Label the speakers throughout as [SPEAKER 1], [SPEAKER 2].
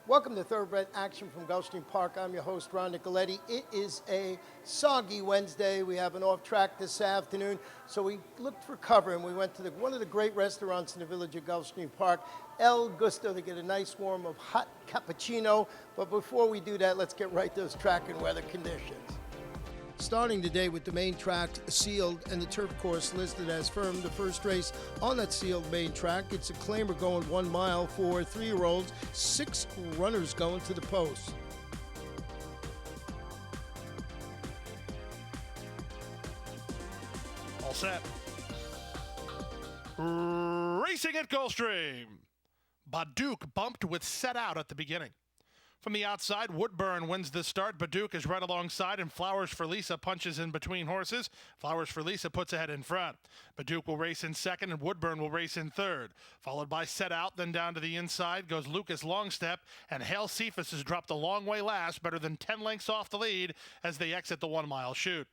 [SPEAKER 1] Welcome to Thoroughbred Action from Gulfstream Park. I'm your host, Ron Nicoletti. It is a soggy Wednesday. We have an off track this afternoon, so we looked for cover and we went to one of the great restaurants in the village of Gulfstream Park, El Gusto, to get a nice warm of hot cappuccino. But before we do that, let's get right to those track and weather conditions. Starting today with the main track sealed and the turf course listed as firm. The first race on that sealed main track, it's a claimer going 1 mile for 3-year-olds, 6 runners going to the post.
[SPEAKER 2] All set. Racing at Gulfstream. Baduk bumped with set out at the beginning. From the outside, Woodburn wins the start. Baduk is right alongside, and Flowers for Lisa punches in between horses. Flowers for Lisa puts ahead in front. Baduk will race in second, and Woodburn will race in third. Followed by Set Out, then down to the inside goes Lucas Longstep, and Hail Cephas has dropped a long way last, better than 10 lengths off the lead as they exit the 1 mile chute.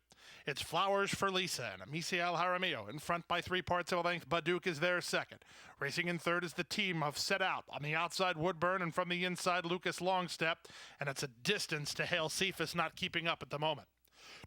[SPEAKER 2] It's Flowers for Lisa and Amicia El Jaramillo in front by 3 parts of a length. Baduk is there second. Racing in third is the team of Set Out. On the outside, Woodburn, and from the inside, Lucas Longstep. And it's a distance to Hail Cephas, not keeping up at the moment.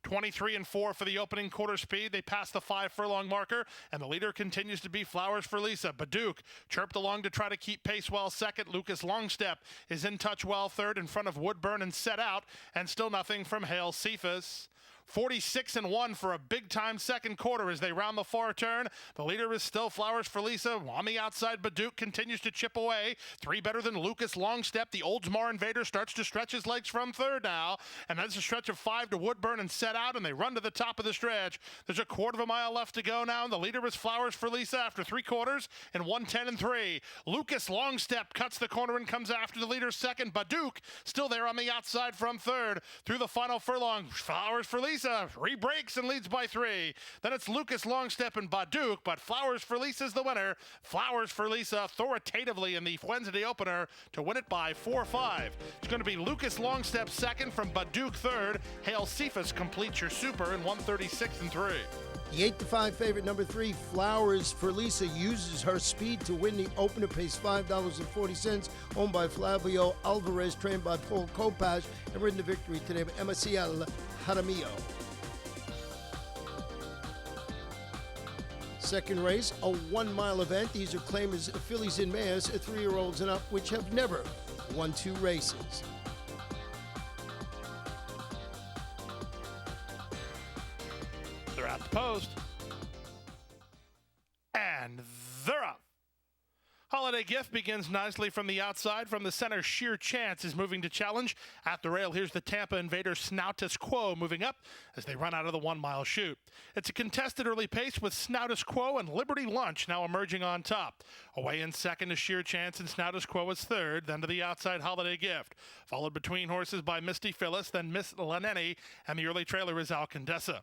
[SPEAKER 2] 23 and 4 for the opening quarter speed. They pass the 5 furlong marker, and the leader continues to be Flowers for Lisa. Baduk chirped along to try to keep pace well second. Lucas Longstep is in touch well third in front of Woodburn and Set Out, and still nothing from Hail Cephas. 46 and 1 for a big-time second quarter as they round the far turn. The leader is still Flowers for Lisa. On the outside, Baduk continues to chip away. 3 better than Lucas Longstep. The Oldsmar Invader starts to stretch his legs from third now. And that's a stretch of 5 to Woodburn and Set Out, and they run to the top of the stretch. There's a quarter of a mile left to go now, and the leader is Flowers for Lisa after 3 quarters in 1:10 and 3. Lucas Longstep cuts the corner and comes after the leader second. Baduk still there on the outside from third. Through the final furlong, Flowers for Lisa re-breaks and leads by 3. Then it's Lucas Longstep and Baduk, but Flowers for Lisa's the winner. Flowers for Lisa authoritatively in the Wednesday opener to win it by 4-5. It's going to be Lucas Longstep second, from Baduk third. Hail Cephas completes your super in 1:36 and 3.
[SPEAKER 1] The 8-5 favorite, number 3, Flowers for Lisa, uses her speed to win the opener, pays $5.40, owned by Flavio Alvarez, trained by Paul Kopash, and ridden to victory today by Amicia El Jaramillo. Second race, a 1 mile event. These are claimers of fillies and mares, 3-year-olds and up, which have never won 2 races.
[SPEAKER 2] They're at the post. And they're up. Holiday Gift begins nicely from the outside. From the center, Sheer Chance is moving to challenge. At the rail, here's the Tampa Invader Snoutus Quo moving up as they run out of the 1 mile chute. It's a contested early pace with Snoutus Quo and Liberty Lunch now emerging on top. Away in second is Sheer Chance, and Snoutus Quo is third. Then to the outside, Holiday Gift. Followed between horses by Misty Phyllis, then Miss Leneni, and the early trailer is Alcandessa.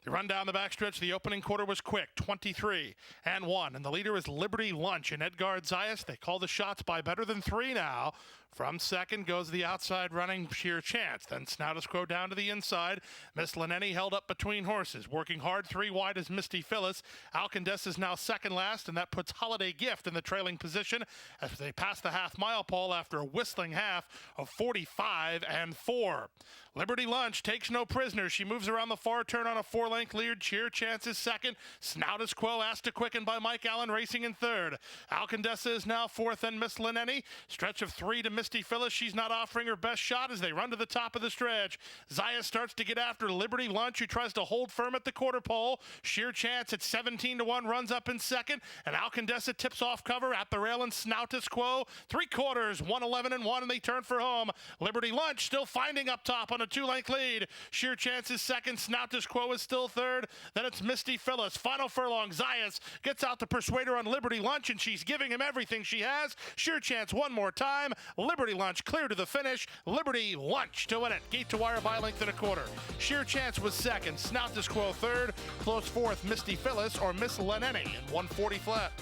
[SPEAKER 2] They run down the backstretch. The opening quarter was quick, 23 and 1. And the leader is Liberty Lunch and Edgard Zayas. They call the shots by better than 3 now. From second goes the outside running Sheer Chance. Then Snoutus Quo down to the inside. Miss Leneni held up between horses. Working hard 3 wide is Misty Phyllis. Alcandessa is now second last, and that puts Holiday Gift in the trailing position as they pass the half-mile pole after a whistling half of 45 and 4. Liberty Lunch takes no prisoners. She moves around the far turn on a 4-length lead. Sheer Chance is second. Snoutus Quo asked to quicken by Mike Allen racing in third. Alcandessa is now fourth, and Miss Leneni. Stretch of 3 to Misty Phyllis. She's not offering her best shot as they run to the top of the stretch. Zaya starts to get after Liberty Lunch, who tries to hold firm at the quarter pole. Sheer Chance at 17 to 1 runs up in second, and Alcandessa tips off cover at the rail, and Snoutus Quo 3 quarters, 1:11 and 1, and they turn for home. Liberty Lunch still finding up top on a 2-length lead. Sheer Chance is second. Snoutus Quo is still third. Then it's Misty Phyllis. Final furlong. Zayas gets out the persuader on Liberty Lunch, and she's giving him everything she has. Sheer Chance one more time. Liberty Lunch clear to the finish. Liberty Lunch to win it. Gate to wire by a length and a quarter. Sheer Chance was second. Snoutus Quo third. Close fourth, Misty Phyllis or Miss Leneni in 140 flat.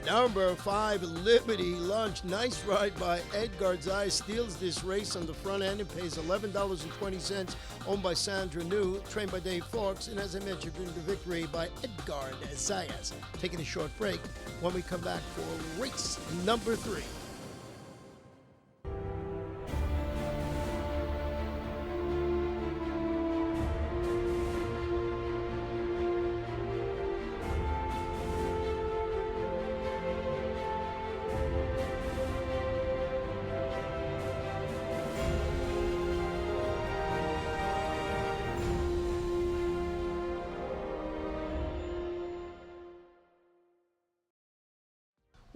[SPEAKER 1] Number 5, Liberty Lunch. Nice ride by Edgard Zayas. Steals this race on the front end and pays $11.20. Owned by Sandra New, trained by Dave Fawkes, and as I mentioned, the victory by Edgard Zayas. Taking a short break when we come back for race number 3.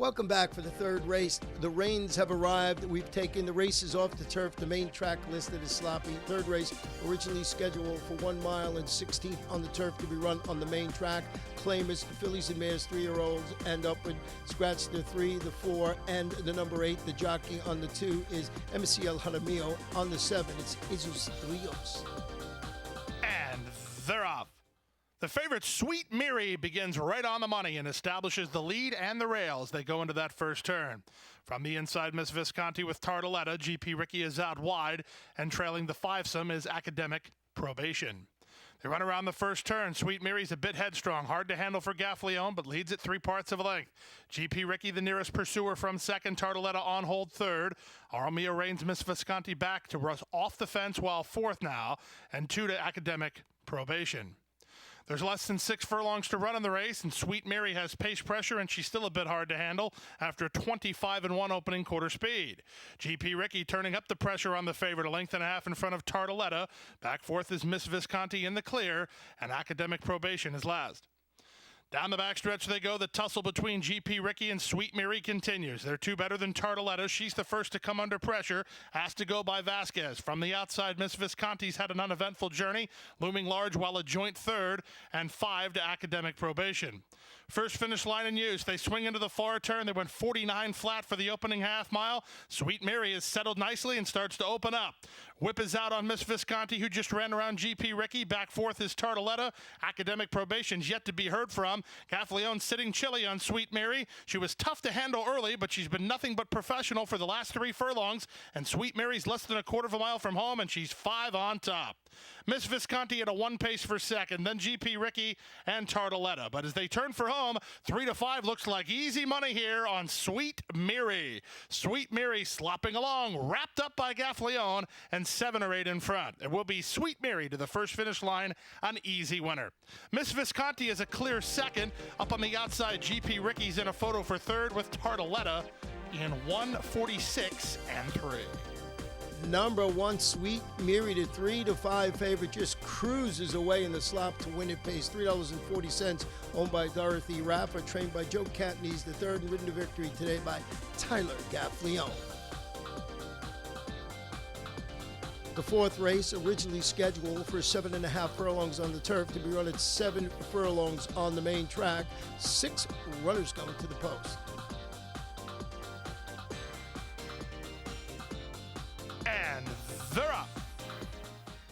[SPEAKER 1] Welcome back for the third race. The rains have arrived. We've taken the races off the turf. The main track listed as sloppy. Third race, originally scheduled for 1 mile and 16th on the turf, to be run on the main track. Claimers, the fillies and mares, 3-year-olds, and upward. Scratch the 3, the 4, and the number 8. The jockey on the 2 is MCL Jaramillo. On the 7, it's Jesus Rios.
[SPEAKER 2] And they're off. The favorite, Sweet Miri, begins right on the money and establishes the lead and the rail as they go into that first turn. From the inside, Miss Visconti with Tartaletta. GP Ricky is out wide, and trailing the fivesome is Academic Probation. They run around the first turn. Sweet Miri's a bit headstrong, hard to handle for Gaffleone, but leads at 3/4 of a length. GP Ricky, the nearest pursuer from second. Tartaletta on hold third. Armia reins Miss Visconti back to rush off the fence, while fourth now, and 2 to Academic Probation. There's less than 6 furlongs to run in the race, and Sweet Mary has pace pressure, and she's still a bit hard to handle after a 25-1 opening quarter speed. GP Ricky turning up the pressure on the favorite, a length and a half in front of Tartaletta. Back fourth is Miss Visconti in the clear, and Academic Probation is last. Down the backstretch they go. The tussle between GP Ricky and Sweet Mary continues. They're 2 better than Tartaletta. She's the first to come under pressure. Has to go by Vasquez. From the outside, Miss Visconti's had an uneventful journey, looming large while a joint third, and 5 to Academic Probation. First finish line in use. They swing into the far turn. They went 49 flat for the opening half mile. Sweet Mary is settled nicely and starts to open up. Whip is out on Miss Visconti, who just ran around GP Ricky. Back fourth is Tartaletta. Academic Probation's yet to be heard from. Gaffleone sitting chilly on Sweet Mary. She was tough to handle early, but she's been nothing but professional for the last 3 furlongs, and Sweet Mary's less than a 1/4 of a mile from home, and she's 5 on top. Miss Visconti at a 1 pace for second, then GP Ricky and Tartaletta. But as they turn for home, 3 to 5 looks like easy money here on Sweet Mary. Sweet Mary slopping along, wrapped up by Gaffleone, and 7 or 8 in front. It will be Sweet Mary to the first finish line, an easy winner. Miss Visconti is a clear second. Up on the outside, GP Ricky's in a photo for third with Tartaletta in 1:46 and 3.
[SPEAKER 1] Number 1, Sweet Mary, the 3 to 5 favorite, just cruises away in the slop to win. It pays $3.40, owned by Dorothy Raffa, trained by Joe Catney's the third, and ridden to victory today by Tyler Gaffleone. The fourth race, originally scheduled for 7.5 furlongs on the turf, to be run at 7 furlongs on the main track. 6 runners going to the post.
[SPEAKER 2] And they're up.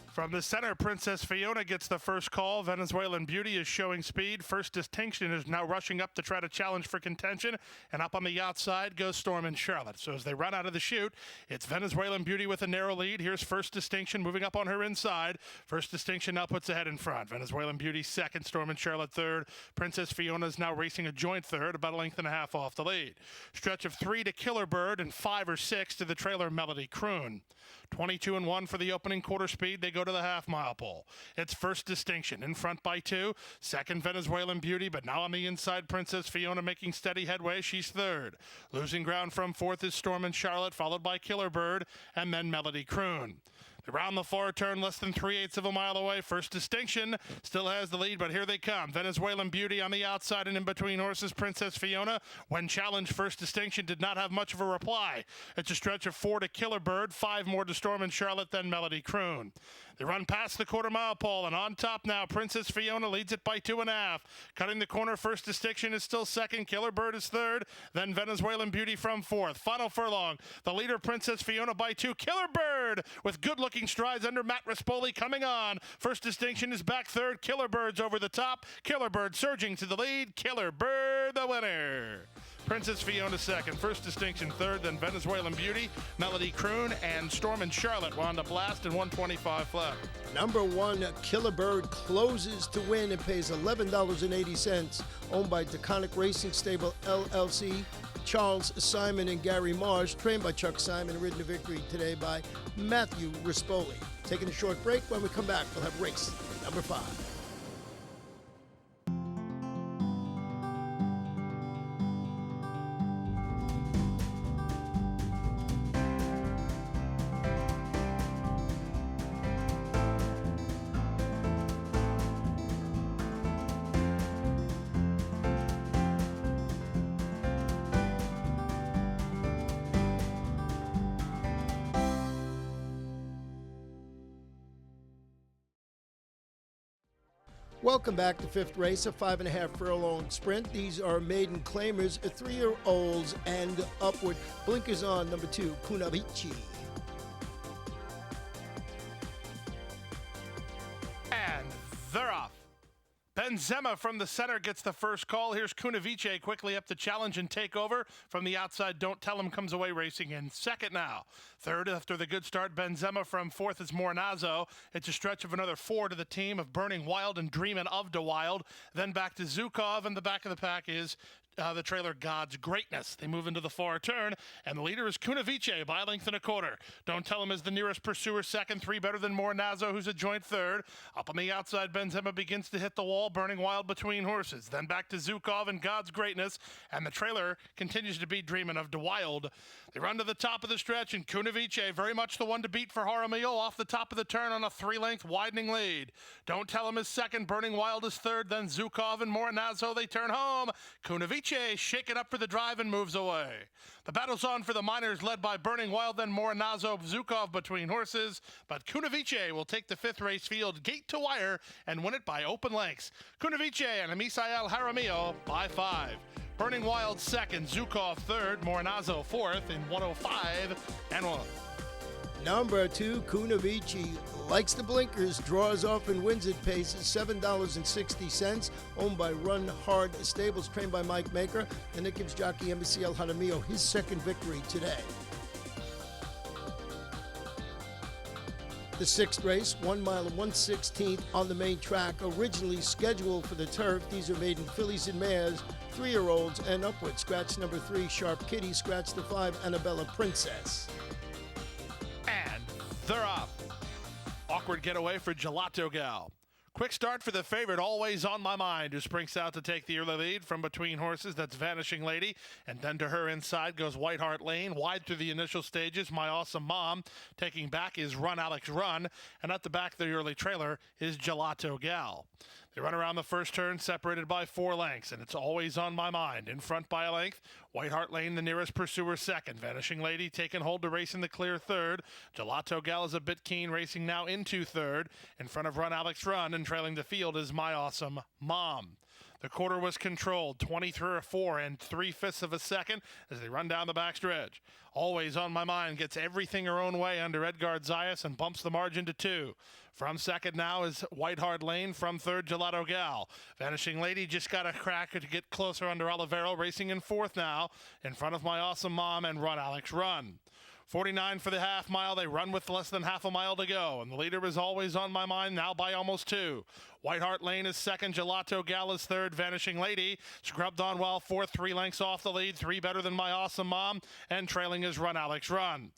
[SPEAKER 2] From the center, Princess Fiona gets the first call. Venezuelan Beauty is showing speed. First Distinction is now rushing up to try to challenge for contention. And up on the outside goes Storm and Charlotte. So as they run out of the chute, it's Venezuelan Beauty with a narrow lead. Here's First Distinction moving up on her inside. First Distinction now puts ahead in front. Venezuelan Beauty second, Storm and Charlotte third. Princess Fiona is now racing a joint third, about a length and a half off the lead. Stretch of 3 to Killer Bird and 5 or 6 to the trailer Melody Croon. 22-1 for the opening quarter speed. They go to the half-mile pole. It's First Distinction in front by 2. Second, Venezuelan Beauty, but now on the inside, Princess Fiona making steady headway. She's third. Losing ground from fourth is Storm and Charlotte, followed by Killer Bird, and then Melody Croon. Around the far turn, less than 3/8 of a mile away. First Distinction still has the lead, but here they come. Venezuelan Beauty on the outside, and in between horses, Princess Fiona. When challenged, First Distinction did not have much of a reply. It's a stretch of 4 to Killer Bird, 5 more to Storm and Charlotte, then Melody Croon. They run past the quarter-mile pole, and on top now, Princess Fiona leads it by 2.5. Cutting the corner, First Distinction is still second. Killer Bird is third, then Venezuelan Beauty from fourth. Final furlong, the leader, Princess Fiona, by 2. Killer Bird with good-looking strides under Matt Rispoli coming on. First Distinction is back third. Killer Bird's over the top. Killer Bird surging to the lead. Killer Bird, the winner. Princess Fiona second, First Distinction third, then Venezuelan Beauty, Melody Croon, and Storm and Charlotte wound up last in 125 flat.
[SPEAKER 1] Number 1, Killer Bird, closes to win and pays $11.80, owned by Deconic Racing Stable LLC. Charles Simon and Gary Marsh, trained by Chuck Simon, ridden to victory today by Matthew Rispoli. Taking a short break. When we come back, we'll have race number 5. Welcome back to fifth race, a 5.5 furlong sprint. These are maiden claimers, 3-year-olds and upward. Blinkers on, number 2, Kunavici.
[SPEAKER 2] And they're off. Benzema from the center gets the first call. Here's Kunavici quickly up to challenge and take over. From the outside, Don't Tell Him comes away racing in second now. Third, after the good start, Benzema from fourth is Mornazo. It's a stretch of another 4 to the team of Burning Wild and Dreamin' of the Wild. Then back to Zukov, and the back of the pack is the trailer God's Greatness. They move into the far turn, and the leader is Kunavici by a length and a quarter. Don't Tell Him is the nearest pursuer second, 3 better than Mornazo, who's a joint third. Up on the outside, Benzema begins to hit the wall, Burning Wild between horses. Then back to Zukov and God's Greatness, and the trailer continues to be Dreamin' of the Wild. They run to the top of the stretch, and Kunavici, very much the one to beat for Jaramillo, off the top of the turn on a 3-length widening lead. Don't Tell Him is second, Burning Wild is third, then Zukov and Mornazo, they turn home. Kunavici shaken up for the drive and moves away. The battle's on for the minors, led by Burning Wild, then Mornazo, Zukov between horses, but Kunavici will take the fifth race field gate to wire and win it by open lengths. Kunavici and Misael Jaramillo by 5. Burning Wild second, Zukov third, Mornazo fourth in 105 and 1.
[SPEAKER 1] Number 2, Kunavici, likes the blinkers, draws off and wins at paces, $7.60, owned by Run Hard Stables, trained by Mike Maker, and it gives jockey Misael Jaramillo his second victory today. The sixth race, 1 mile and 1/16 on the main track, originally scheduled for the turf. These are maiden fillies and mares, 3-year-olds and upward. Scratch number 3, Sharp Kitty. Scratch the 5, Annabella Princess.
[SPEAKER 2] And they're off. Awkward getaway for Gelato Gal. Quick start for the favorite, Always on My Mind, who sprints out to take the early lead from between horses. That's Vanishing Lady. And then to her inside goes White Hart Lane. Wide through the initial stages, My Awesome Mom. Taking back is Run Alex Run. And at the back of the early trailer is Gelato Gal. They run around the first turn, separated by 4 lengths, and it's Always on My Mind. In front by a length, White Hart Lane, the nearest pursuer, second. Vanishing Lady taking hold to race in the clear third. Gelato Gal is a bit keen, racing now into third. In front of Run Alex Run, and trailing the field is My Awesome Mom. The quarter was controlled, 23-4 and 3/5 of a second as they run down the backstretch. Always on My Mind gets everything her own way under Edgar Zayas and bumps the margin to 2. From second now is White Hart Lane. From third, Gelato Gal. Vanishing Lady just got a crack to get closer under Olivero, racing in fourth now, in front of My Awesome Mom and Run Alex Run. 49 for the half mile. They run with less than half a mile to go, and the leader is Always on My Mind, now by almost 2. White Hart Lane is second, Gelato Gal is third, Vanishing Lady scrubbed on well fourth, 3 lengths off the lead, 3 better than My Awesome Mom, and trailing is Run Alex Run.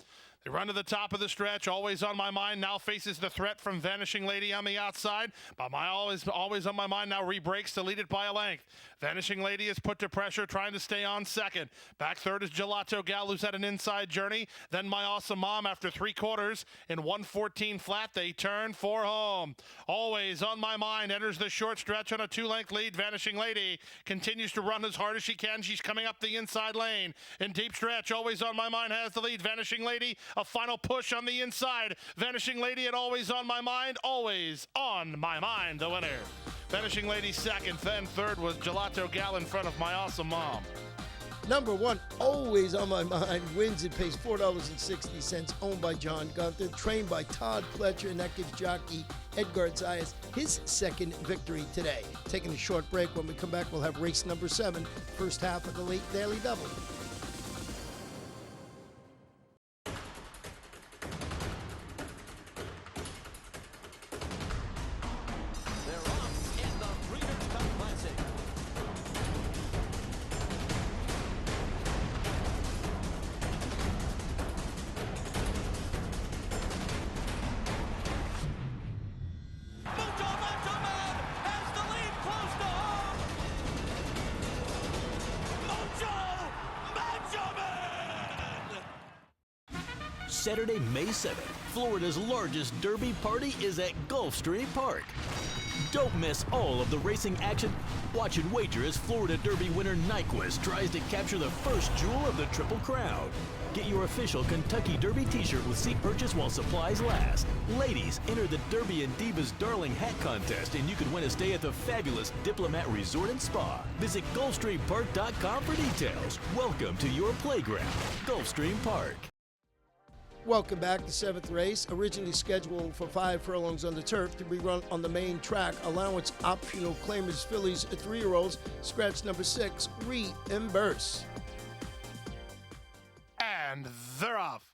[SPEAKER 2] They run to the top of the stretch. Always on My Mind now faces the threat from Vanishing Lady on the outside. But Always on My Mind now rebreaks to lead it by a length. Vanishing Lady is put to pressure, trying to stay on second. Back third is Gelato Gal, who's had an inside journey. Then My Awesome Mom after 3 quarters. In 1:14 flat, they turn for home. Always on My Mind enters the short stretch on a 2-length lead. Vanishing Lady continues to run as hard as she can. She's coming up the inside lane. In deep stretch, Always on My Mind has the lead. Vanishing Lady, a final push on the inside. Vanishing Lady at Always on My Mind. Always on My Mind, the winner. Vanishing Lady second, then third was Gelato Gal in front of My Awesome Mom.
[SPEAKER 1] Number 1, Always on My Mind, wins at pace, $4.60, owned by John Gunther, trained by Todd Pletcher, and that gives jockey Edgar Zayas his second victory today. Taking a short break. When we come back, we'll have race number 7, first half of the late Daily Double.
[SPEAKER 3] Saturday, May 7th, Florida's largest Derby party is at Gulfstream Park. Don't miss all of the racing action. Watch and wager as Florida Derby winner Nyquist tries to capture the first jewel of the Triple Crown. Get your official Kentucky Derby t-shirt with seat purchase while supplies last. Ladies, enter the Derby and Divas Darling Hat Contest and you can win a stay at the fabulous Diplomat Resort and Spa. Visit GulfstreamPark.com for details. Welcome to your playground, Gulfstream Park.
[SPEAKER 1] Welcome back. The seventh race, originally scheduled for 5 furlongs on the turf, to be run on the main track. Allowance optional claimers fillies 3-year-olds. Scratch number 6, Reimburse.
[SPEAKER 2] And they're off.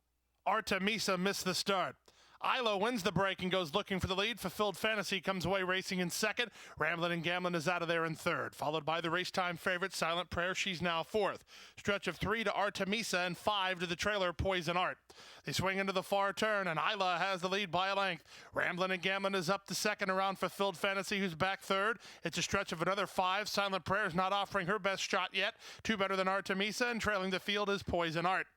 [SPEAKER 2] Artemisa missed the start. Isla wins the break and goes looking for the lead. Fulfilled Fantasy comes away racing in second. Ramblin' and Gamblin' is out of there in third, followed by the race time favorite Silent Prayer. She's now fourth. Stretch of 3 to Artemisa and 5 to the trailer Poison Art. They swing into the far turn, and Isla has the lead by a length. Ramblin' and Gamblin' is up to second around Fulfilled Fantasy, who's back third. It's a stretch of another 5. Silent Prayer is not offering her best shot yet. 2 better than Artemisa, and trailing the field is Poison Art.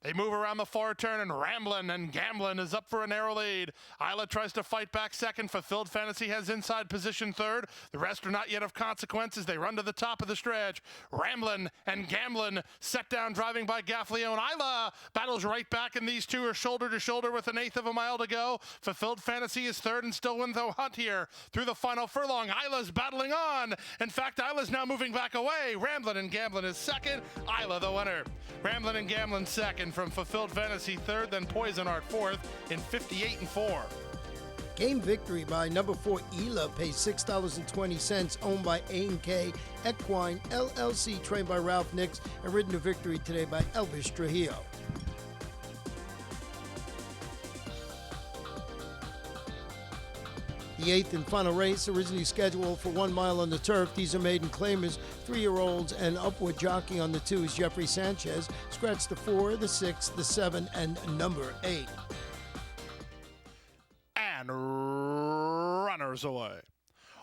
[SPEAKER 2] They move around the far turn, and Ramblin' and Gamblin' is up for a narrow lead. Isla tries to fight back second. Fulfilled Fantasy has inside position third. The rest are not yet of consequence as they run to the top of the stretch. Ramblin' and Gamblin' set down driving by Gaffleone. Isla battles right back, and these two are shoulder to shoulder with 1/8 of a mile to go. Fulfilled Fantasy is third and still wins the hunt here through the final furlong. Isla's battling on. In fact, Isla's now moving back away. Ramblin' and Gamblin' is second. Isla the winner. Ramblin' and Gamblin' second from Fulfilled Fantasy third, then Poison Art fourth in 58-4.
[SPEAKER 1] Game victory by number 4 Ela pays $6.20, owned by A&K Equine LLC, trained by Ralph Nix, and ridden to victory today by Elvis Trujillo. The 8th and final race, originally scheduled for 1 mile on the turf. These are maiden claimers, 3-year-olds, and upward jockey on the 2 is Jeffrey Sanchez. Scratch the 4, the 6, the 7, and number 8.
[SPEAKER 2] And runners away.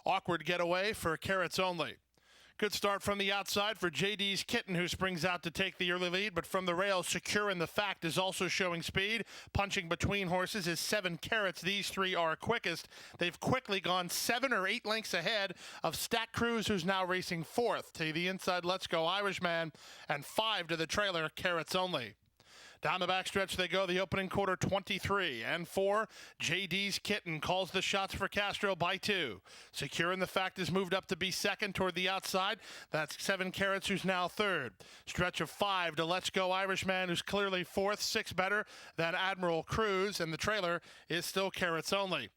[SPEAKER 2] Awkward getaway for Carrots Only. Good start from the outside for JD's Kitten, who springs out to take the early lead, but from the rail, Secure in the Fact is also showing speed. Punching between horses is 7 Carrots. These 3 are quickest. They've quickly gone 7 or 8 lengths ahead of Stat Cruz, who's now racing fourth. To the inside, Let's Go Irishman, and 5 to the trailer, Carrots Only. Down the backstretch they go, the opening quarter 23 and 4. JD's Kitten calls the shots for Castro by 2. Secure in the Fact is moved up to be second toward the outside. That's 7 Carrots, who's now third. Stretch of 5 to Let's Go Irishman, who's clearly fourth, 6 better than Admiral Cruz, and the trailer is still Carrots Only.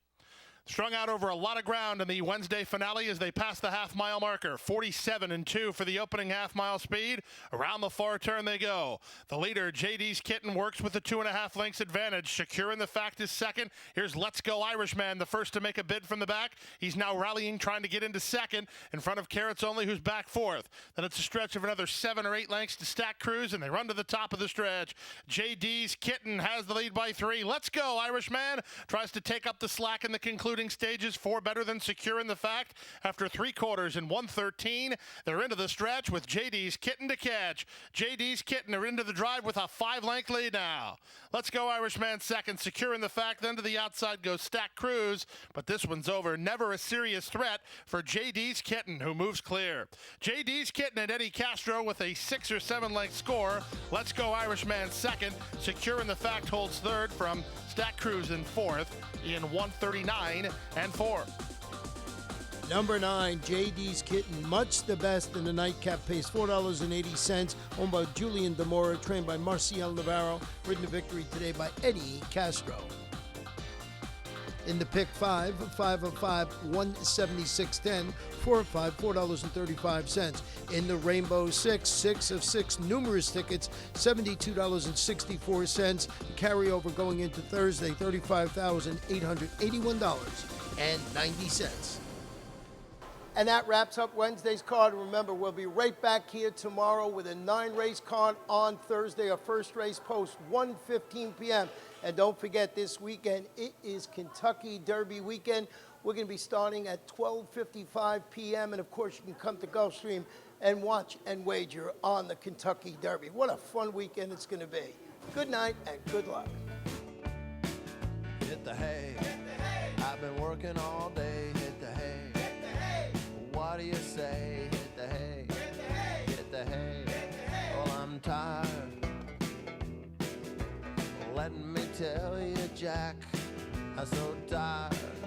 [SPEAKER 2] Strung out over a lot of ground in the Wednesday finale as they pass the half-mile marker. 47-2 for the opening half-mile speed. Around the far turn they go. The leader, JD's Kitten, works with a 2.5 lengths advantage. Secure in the Fact is second. Here's Let's Go Irishman, the first to make a bid from the back. He's now rallying, trying to get into second in front of Carrots Only, who's back fourth. Then it's a stretch of another 7 or 8 lengths to Stat Cruz, and they run to the top of the stretch. JD's Kitten has the lead by 3. Let's Go Irishman tries to take up the slack in the concluding stages. 4 better than Secure in the Fact. After 3 quarters and 1:13, they're into the stretch with JD's Kitten to catch. JD's Kitten are into the drive with a 5-length lead now. Let's Go Irishman second. Secure in the Fact. Then to the outside goes Stat Cruz, but this one's over. Never a serious threat for JD's Kitten, who moves clear. JD's Kitten and Eddie Castro with a 6 or 7 length score. Let's Go Irishman second. Secure in the Fact holds third from Stat Cruz in fourth in 1:39-4.
[SPEAKER 1] Number 9, JD's Kitten, much the best in the nightcap, pays $4.80, owned by Julian Demora, trained by Marcial Navarro, ridden to victory today by Eddie Castro. In the pick 5, 5 of 5, 176.10, 4 of 5, $4.35. In the Rainbow 6, 6 of 6, numerous tickets, $72.64. The carryover going into Thursday, $35,881.90. And that wraps up Wednesday's card. Remember, we'll be right back here tomorrow with a 9-race card on Thursday. Our first race post, 1:15 p.m. And don't forget, this weekend, it is Kentucky Derby weekend. We're going to be starting at 12:55 p.m. And, of course, you can come to Gulfstream and watch and wager on the Kentucky Derby. What a fun weekend it's going to be. Good night and good luck.
[SPEAKER 4] Hit the hay. I've been working all day. Hit the hay. Jack. I'm so tired